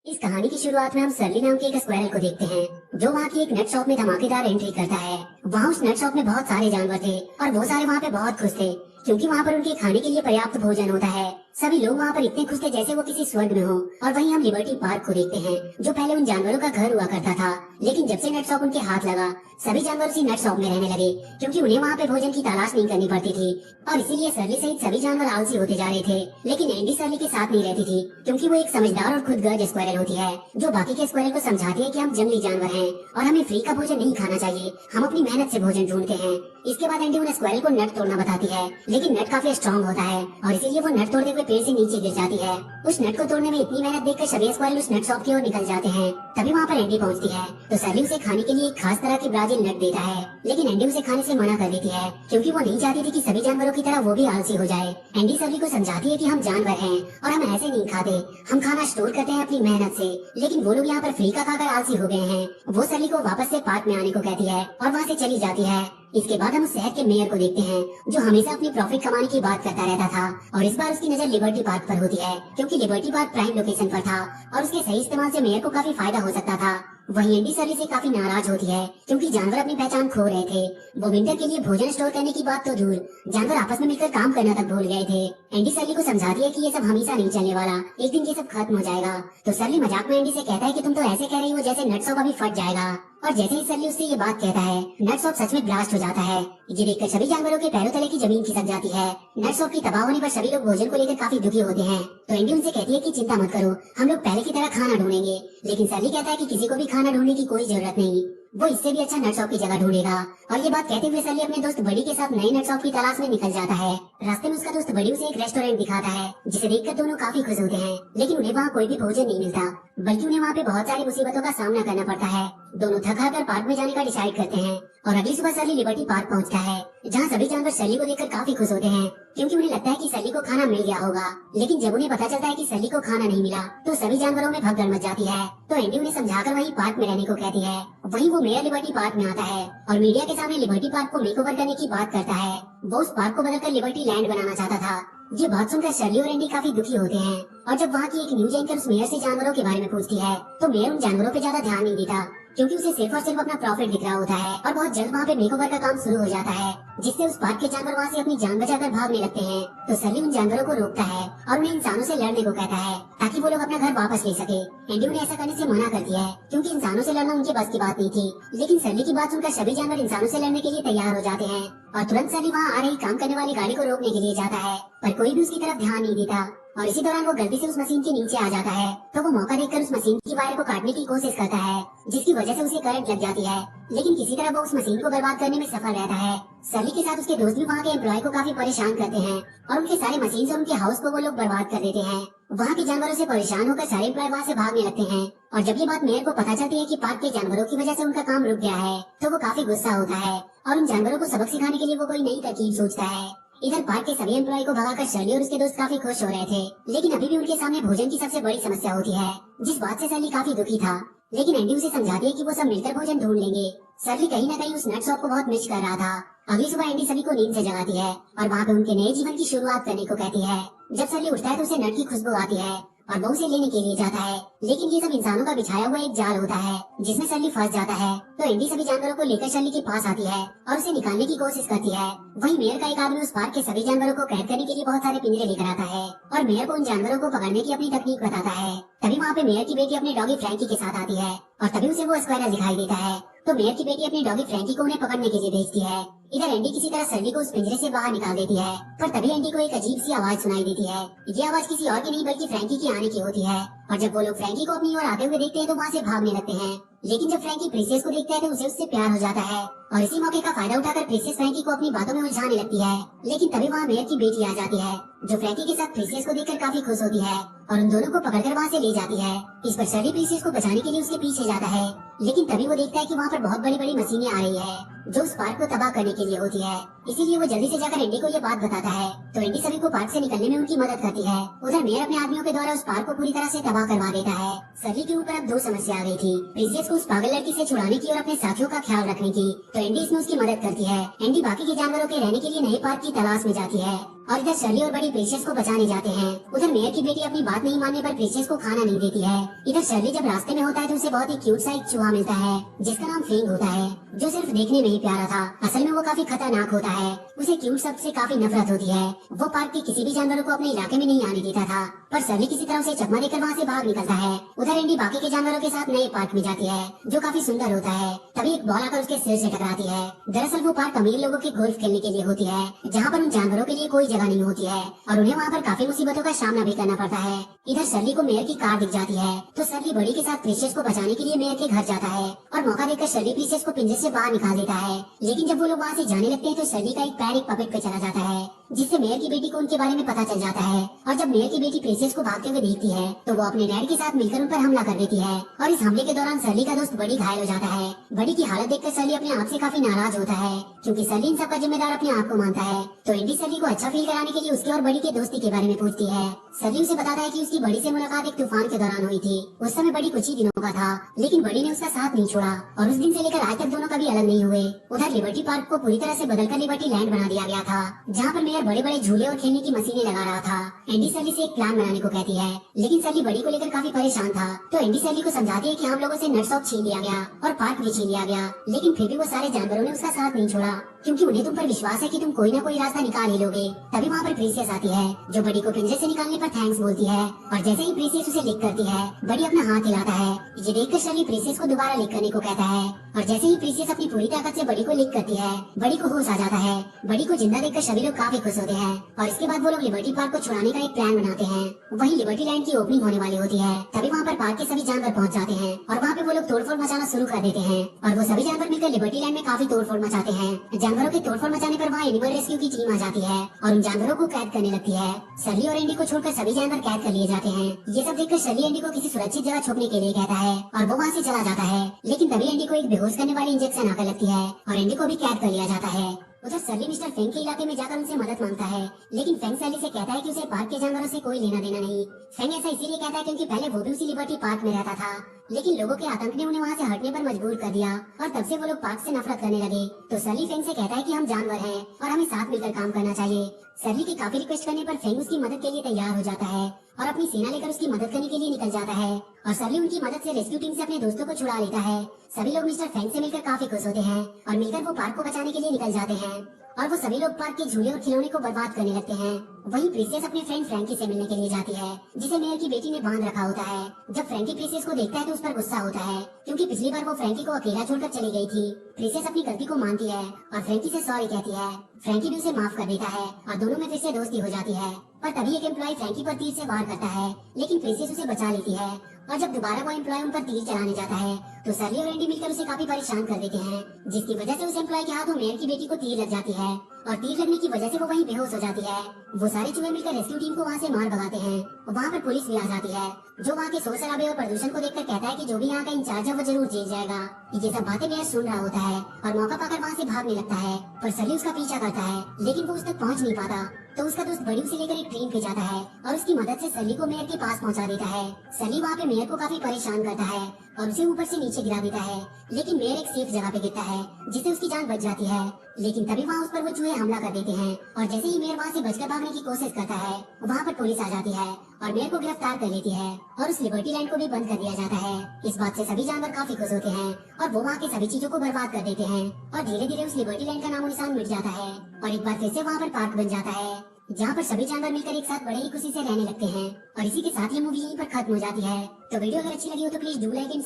इस कहानी की शुरुआत में हम सर्ली नाम के एक स्क्वायरल को देखते हैं जो वहाँ की एक नट शॉप में धमाकेदार एंट्री करता है। वहाँ उस नट शॉप में बहुत सारे जानवर थे और वो सारे वहाँ पे बहुत खुश थे क्योंकि वहाँ पर उनके खाने के लिए पर्याप्त भोजन होता है। सभी लोग वहाँ पर इतने खुश थे जैसे वो किसी स्वर्ग में हो। और वहीं हम लिबर्टी पार्क को देखते हैं जो पहले उन जानवरों का घर हुआ करता था, लेकिन जब से नट शॉप उनके हाथ लगा सभी जानवर उसी नट शॉप में रहने लगे क्योंकि उन्हें वहाँ पे भोजन की तलाश नहीं करनी पड़ती थी। और इसीलिए सर्ली सहित सभी जानवर आलसी होते जा रहे थे, लेकिन एंडी सर्ली के साथ नहीं रहती थी क्योंकि वो एक समझदार और खुदगर्ज स्क्वायरल होती है जो बाकी के स्क्वायरल को समझाती है कि हम जंगली जानवर हैं और हमें फ्री का भोजन नहीं खाना चाहिए, हम अपनी मेहनत से भोजन ढूंढते हैं। इसके बाद एंडी उन स्क्वायरल को नट तोड़ना बताती है, लेकिन नट काफी स्ट्रॉन्ग होता है और इसीलिए वो नट तोड़ते हुए पेड़ से नीचे गिर जाती है। उस नट को तोड़ने में इतनी मेहनत देखकर सभी स्क्वायरल उस नट शॉप की ओर निकल जाते हैं। तभी वहाँ पर एंडी पहुँचती है तो सर्ली उसे खाने के लिए एक खास तरह की ब्राजील नट देता है, लेकिन एंडी उसे खाने से मना कर देती है क्योंकि वो नहीं चाहती थी कि सभी जानवरों की तरह वो भी आलसी हो जाए। एंडी सर्ली को समझाती है कि हम जानवर हैं और हम ऐसे नहीं खाते, हम खाना स्टोर करते हैं अपनी मेहनत से, लेकिन वो लोग यहाँ पर फ्री का खाकर आलसी हो गए हैं। वो सर्ली को वापस से पार्क में आने को कहती है और वहाँ से चली जाती है। इसके बाद हम उस शहर के मेयर को देखते हैं जो हमेशा अपनी प्रॉफिट कमाने की बात करता रहता था और इस बार उसकी नजर लिबर्टी पार्क पर होती है क्योंकि लिबर्टी पार्क प्राइम लोकेशन पर था और उसके सही इस्तेमाल से मेयर को काफी फायदा हो सकता था। वहीं एंडी सर्ली से काफी नाराज होती है क्योंकि जानवर अपनी पहचान खो रहे थे। वो विंटर के लिए भोजन स्टोर करने की बात तो दूर, जानवर आपस में मिलकर काम करना तक भूल गए थे। एंडी सर्ली को समझाती है कि ये सब हमेशा नहीं चलने वाला, एक दिन ये सब खत्म हो जाएगा। तो सर्ली मजाक में एंडी से कहता है कि तुम तो ऐसे कह रही हो जैसे नट शॉप अभी फट जाएगा। और जैसे ही सर्ली उससे ये बात कहता है नट शॉप सच में ब्लास्ट हो जाता है। ये देखकर सभी जानवरों के पैरों तले की जमीन खिसक जाती है। नट शॉप की तबाह होने पर सभी लोग भोजन को लेकर काफी दुखी होते हैं। तो एंडी उनसे कहती है कि चिंता मत करो, हम लोग पहले की तरह खाना ढूंढेंगे। लेकिन सर्ली कहता है कि किसी को भी खाना ढूंढने की कोई जरूरत नहीं, वो इससे भी अच्छा नट शॉप की जगह ढूंढेगा। और ये बात कहते हुए सर्ली अपने दोस्त बड़ी के साथ नए नट शॉप की तलाश में निकल जाता है। रास्ते में उसका दोस्त बड़ी उसे एक रेस्टोरेंट दिखाता है जिसे देखकर दोनों काफी खुश होते हैं, लेकिन उन्हें वहाँ कोई भी भोजन नहीं मिलता बल्कि उन्हें वहाँ पे बहुत सारी मुसीबतों का सामना करना पड़ता है। दोनों थक हार कर पार्क में जाने का डिसाइड करते हैं और अगली सुबह सर्ली लिबर्टी पार्क पहुँचता है जहाँ सभी जानवर सर्ली को देखकर काफी खुश होते हैं क्योंकि उन्हें लगता है कि सर्ली को खाना मिल गया होगा। लेकिन जब उन्हें पता चलता है कि सर्ली को खाना नहीं मिला तो सभी जानवरों में भगदड़ मच जाती है। तो एंडी उन्हें समझाकर वहीं पार्क में रहने को कहती है। वहीं वो मेयर लिबर्टी पार्क में आता है और मीडिया के सामने लिबर्टी पार्क को मेकओवर करने की बात करता है। वो उस पार्क को बदलकर लिबर्टी लैंड बनाना चाहता था। ये बात सुनकर सर्ली और एंडी काफी दुखी होते हैं और जब वहाँ की एक न्यूज एंकर उस मेयर से जानवरों के बारे में पूछती है तो मेयर उन जानवरों पे ज्यादा ध्यान नहीं देता क्योंकि उसे सिर्फ और सिर्फ अपना प्रॉफिट दिख रहा होता है। और बहुत जल्द वहाँ पे मेकओवर का काम शुरू हो जाता है जिससे उस पार्क के जानवर वहाँ से अपनी जान बचाकर भागने लगते हैं। तो सर्ली उन जानवरों को रोकता है और उन्हें इंसानों से लड़ने को कहता है ताकि वो लोग अपना घर वापस ले सके। एंडी उन्हें ऐसा करने से मना करती है क्योंकि इंसानों से लड़ना उनके बस की बात नहीं थी, लेकिन सर्ली की बात सुनकर सभी जानवर इंसानों से लड़ने के लिए तैयार हो जाते हैं और तुरंत सर्ली वहाँ आ रही काम करने वाली गाड़ी को रोकने के लिए जाता है पर कोई भी उसकी तरफ ध्यान नहीं देता। और इसी दौरान वो गलती से उस मशीन के नीचे आ जाता है तो वो मौका देखकर उस मशीन की वायर को काटने की कोशिश करता है जिसकी वजह से उसे करंट लग जाती है, लेकिन किसी तरह वो उस मशीन को बर्बाद करने में सफल रहता है। सर्ली के साथ उसके दोस्त भी वहाँ के एम्प्लॉय को काफी परेशान करते हैं और उनके सारे मशीन और उनके हाउस को वो लोग बर्बाद कर देते हैं। वहाँ के जानवरों से परेशान होकर सारे एम्प्लॉय वहाँ से भागने लगते हैं और जब ये बात मेयर को पता चलती है कि पार्क के जानवरों की वजह से उनका काम रुक गया है तो वो काफी गुस्सा होता है और उन जानवरों को सबक सिखाने के लिए वो कोई नई तरकीब सोचता है। इधर पार्क के सभी एम्प्लॉय को भगाकर सर्ली और उसके दोस्त काफी खुश हो रहे थे, लेकिन अभी भी उनके सामने भोजन की सबसे बड़ी समस्या होती है जिस बात से सर्ली काफी दुखी था। लेकिन एंडी उसे समझाती है कि वो सब मिलकर भोजन ढूंढ लेंगे। सर्ली कहीं न कहीं उस नट शॉप को बहुत मिस कर रहा था। अगली सुबह एंडी सभी को नींद से जगाती है और वहाँ पे उनके नए जीवन की शुरुआत करने को कहती है। जब सर्ली उठता है तो उसे नट की खुशबू आती है और वो उसे लेने के लिए जाता है, लेकिन ये सब इंसानों का बिछाया हुआ एक जाल होता है जिसमें सर्ली फंस जाता है। तो एंडी सभी जानवरों को लेकर सर्ली के पास आती है और उसे निकालने की कोशिश करती है। वहीं मेयर का एक आदमी उस पार्क के सभी जानवरों को कैद करने के लिए बहुत सारे पिंजरे लेकर आता है और मेयर को उन जानवरों को पकड़ने की अपनी तकनीक बताता है। तभी वहाँ पे मेयर की बेटी अपने डॉगी फ्रैंकी के साथ आती है और तभी उसे वो स्क्वायरल दिखाई देता है। तो मेयर की बेटी अपनी डॉगी फ्रैंकी को उन्हें पकड़ने के लिए भेजती है। इधर एंडी किसी तरह सर्ली को उस पिंजरे से बाहर निकाल देती है पर तभी एंडी को एक अजीब सी आवाज सुनाई देती है। ये आवाज किसी और की नहीं बल्कि फ्रैंकी की आने की होती है और जब वो लोग फ्रैंकी को अपनी ओर आते हुए देखते हैं तो वहाँ से भागने लगते हैं। लेकिन जब फ्रैंकी प्रिंसेस को देखता है तो उसे उससे प्यार हो जाता है और इसी मौके का फायदा उठाकर प्रिंसेस फ्रैंकी को अपनी बातों में उलझाने लगती है। लेकिन तभी वहाँ मेयर की बेटी आ जाती है जो फ्रैंकी के साथ प्रिंसेस को देखकर काफी खुश होती है और उन दोनों को पकड़कर वहाँ से ले जाती है। इस पर सर्ली प्रिंसेस को बचाने के लिए उसके पीछे जाता है, लेकिन तभी वो देखता है कि वहाँ पर बहुत बड़ी बड़ी मशीनें आ रही है जो उस पार्क को तबाह करने के लिए होती है। इसीलिए वो जल्दी से जाकर एंडी को ये बात बताता है। तो एंडी सभी को पार्क से निकलने में उनकी मदद करती है। उधर मेयर अपने आदमियों के द्वारा उस पार्क को पूरी तरह से तबाह करवा देता है। सभी के ऊपर अब दो समस्या आ गई थी, प्रिंसेस को उस पागल लड़की से छुड़ाने की और अपने साथियों का ख्याल रखने की। तो एंडी इसमें उसकी मदद करती है। एंडी बाकी के जानवरों के रहने के लिए नए पार्क की तलाश में जाती है और इधर शर्ली और बड़ी प्रिंसेस को बचाने जाते हैं। उधर मेयर की बेटी अपनी बात नहीं मानने पर प्रिंसेस को खाना नहीं देती है। इधर शर्ली जब रास्ते में होता है तो उसे बहुत ही क्यूट सा एक चूहा मिलता है जिसका नाम फेंग होता है, जो सिर्फ देखने में ही प्यारा था, असल में वो काफी खतरनाक होता है। उसे क्यूट शब्द से काफी नफरत होती है। वो पार्क के किसी भी जानवरों को अपने इलाके में नहीं आने देता था, पर शर्ली किसी तरह उसे चकमा देकर वहाँ से भाग निकलता है। उधर एंडी बाकी के जानवरों के साथ नए पार्क में जाती है जो काफी सुंदर होता है। तभी एक बॉल आकर उसके सिर से टकराती है। दरअसल वो पार्क अमीर लोगों के गोल्फ खेलने के लिए होती है, जहाँ पर उन जानवरों के लिए कोई जगह नहीं होती है और उन्हें वहाँ पर काफी मुसीबतों का सामना भी करना पड़ता है। इधर शर्ली को मेयर की कार दिख जाती है तो शर्ली बड़ी के साथ प्रिंसेस को बचाने के लिए मेयर के घर जाता है और मौका देखकर शर्ली प्रिंसेस को पिंजरे से बाहर निकाल देता है। लेकिन जब वो लोग वहाँ से जाने लगते हैं तो शर्ली का एक पैर एक पपेट पे चला जाता है, जिससे मेयर की बेटी को उनके बारे में पता चल जाता है। और जब मेयर की बेटी प्रिंसेस को भागते हुए देखती है तो वो अपने डैड के साथ मिलकर उन पर हमला कर देती है और इस हमले के दौरान शर्ली का दोस्त बड़ी घायल हो जाता है। बड़ी की हालत देखकर शर्ली अपने आप से काफी नाराज होता है क्योंकि शर्ली इन सबका जिम्मेदार अपने आप को मानता है। तो एंडी शर्ली को अच्छा फील कराने के लिए उसके और बड़ी के दोस्ती के बारे में पूछती है। शर्ली उसे बताता है कि उसकी बड़ी से मुलाकात एक तूफान के दौरान हुई थी। उस समय बड़ी कुछ ही दिनों का था, लेकिन बड़ी ने उसका साथ नहीं छोड़ा और उस दिन से लेकर आज तक दोनों कभी अलग नहीं हुए। उधर लिबर्टी पार्क को पूरी तरह से बदलकर लिबर्टी लैंड बना दिया गया था, जहाँ पर मेयर बड़े बड़े झूले और खेलने की मशीनें लगा रहा था। एंडी शर्ली से एक प्लान बनाने को कहती है, लेकिन शर्ली बड़ी को लेकर काफी परेशान था। तो एंडी शर्ली को समझाती है कि हम लोगों से नट शॉप छीन लिया गया और पार्क भी छीन लिया गया, लेकिन फिर भी वो सारे जानवरों ने उसका साथ नहीं छोड़ा क्योंकि उन्हें तुम पर विश्वास है कि तुम कोई ना कोई रास्ता निकाल ही लोगे। तभी वहाँ पर प्रिंसेस आती है जो बड़ी को पिंजरे से निकालने पर थैंक्स बोलती है और जैसे ही प्रिंसेस उसे लिक करती है बड़ी अपना हाथ हिलाता है। ये देखकर शर्ली प्रिंसेस को दोबारा लिक करने को कहता है और जैसे ही प्रिंसेस अपनी पूरी ताकत से बड़ी को लिक करती है बड़ी को होश आ जाता है। बड़ी को जिंदा देखकर सभी लोग काफी खुश होते हैं और इसके बाद वो लोग लिबर्टी पार्क को छुड़ाने का एक प्लान बनाते हैं। वहीं लिबर्टी लैंड की ओपनिंग होने वाली होती है। तभी वहाँ पर पार्क के सभी जानवर पहुँच जाते हैं और वहाँ पे वो लोग तोड़फोड़ मचाना शुरू कर देते हैं और वो सभी जानवर मिलकर लिबर्टी लैंड में काफी तोड़फोड़ मचाते हैं। जानवरों के तोड़फोड़ मचाने पर वहाँ एनिमल रेस्क्यू की टीम आ जाती है और उन जानवरों को कैद करने लगती है। शर्ली और एंडी को छोड़कर सभी जानवर कैद कर लिए जाते हैं। ये सब देखकर शर्ली एंडी को किसी सुरक्षित जगह छुपने के लिए कहता है और वो वहाँ से चला जाता है, लेकिन तभी एंडी को एक बेहोश करने वाली इंजेक्शन आकर लगती है और एंडी को भी कैद कर लिया जाता है। उधर शर्ली मिस्टर फेंग के इलाके में जाकर उनसे मदद मांगता है, लेकिन फेंग शर्ली से कहता है कि उसे पार्क के जानवरों से कोई लेना देना नहीं। फेंग ऐसा इसीलिए कहता है क्योंकि पहले वो भी उसी लिबर्टी पार्क में रहता था, लेकिन लोगों के आतंक ने उन्हें वहाँ से हटने पर मजबूर कर दिया और तब से वो लोग पार्क से नफरत करने लगे। तो शर्ली फेंग से कहता है कि हम जानवर हैं और हमें साथ मिलकर काम करना चाहिए। शर्ली की काफी रिक्वेस्ट करने पर फेंग उसकी मदद के लिए तैयार हो जाता है और अपनी सेना लेकर उसकी मदद करने के लिए निकल जाता है और शर्ली उनकी मदद से रेस्क्यू टीम से अपने दोस्तों को छुड़ा लेता है। सभी लोग मिस्टर फेंग से मिलकर काफी खुश होते हैं और मिलकर वो पार्क को बचाने के लिए निकल जाते हैं और वो सभी लोग पार्क के झूले और खिलौने को बर्बाद करने लगते हैं। वहीं प्रिंसेस अपने फ्रेंड फ्रैंकी से मिलने के लिए जाती है जिसे मेयर की बेटी ने बांध रखा होता है। जब फ्रैंकी प्रिंसेस को देखता है तो उस पर गुस्सा होता है क्योंकि पिछली बार वो फ्रैंकी को अकेला छोड़कर चली गई थी। प्रिंसेस अपनी गलती को मानती है और फ्रैंकी से सॉरी कहती है। फ्रैंकी भी उसे माफ कर देता है और दोनों में फिर से दोस्ती हो जाती है। पर तभी एक एम्प्लॉय फ्रैंकी पर तीर से वार करता है, लेकिन प्रिंसेस उसे बचा लेती है और जब दोबारा वो एम्प्लॉय उन पर तीर चलाने जाता है तो शर्ली और एंडी मिलकर उसे काफी परेशान कर देते हैं, जिसकी वजह से उस एम्प्लॉय के हाथों मेयर की बेटी को तीर लग जाती है और तीर लगने की वजह से वो वहीं बेहोश हो जाती है। वो सारे चूहे मिलकर रेस्क्यू टीम को वहाँ से मार भगाते हैं। वहाँ पर पुलिस भी आ जाती है जो वहाँ के शोर शराबे और प्रदूषण को देखकर कहता है कि जो भी यहाँ का इंचार्ज है वो जरूर जेल जाएगा। ये सब बातें मेयर सुन रहा होता है और मौका पाकर वहाँ से भागने लगता है, पर शर्ली उसका पीछा करता है लेकिन वो उस तक पहुँच नहीं पाता। तो उसका दोस्त बड़ी उसे लेकर एक ट्रेन पे जाता है और उसकी मदद से शर्ली को मेयर के पास पहुंचा देता है। शर्ली वहाँ पे मेयर को काफी परेशान करता है और उसे ऊपर से नीचे गिरा देता है, लेकिन मेयर एक सेफ जगह पे गिरता है जिससे उसकी जान बच जाती है। लेकिन तभी वहाँ उस पर वो चूहे हमला कर देते हैं और जैसे ही मेयर वहाँ से बचकर भागने की कोशिश करता है वहाँ पर पुलिस आ जाती है और मेयर को गिरफ्तार कर लेती है और उस लिबर्टी लैंड को भी बंद कर दिया जाता है। इस बात से सभी जानवर काफी खुश होते हैं और वो वहाँ के सभी चीजों को बर्बाद कर देते हैं और धीरे धीरे उस लिबर्टी लैंड का नामो निशान मिट जाता है और एक बार फिर से वहाँ पर पार्क बन जाता है जहाँ पर सभी जानवर मिलकर एक साथ बड़े ही खुशी से रहने लगते हैं। और इसी के साथ ये मूवी यहीं पर खत्म हो जाती है। तो वीडियो अगर अच्छी लगी हो तो प्लीज डू लाइक एंड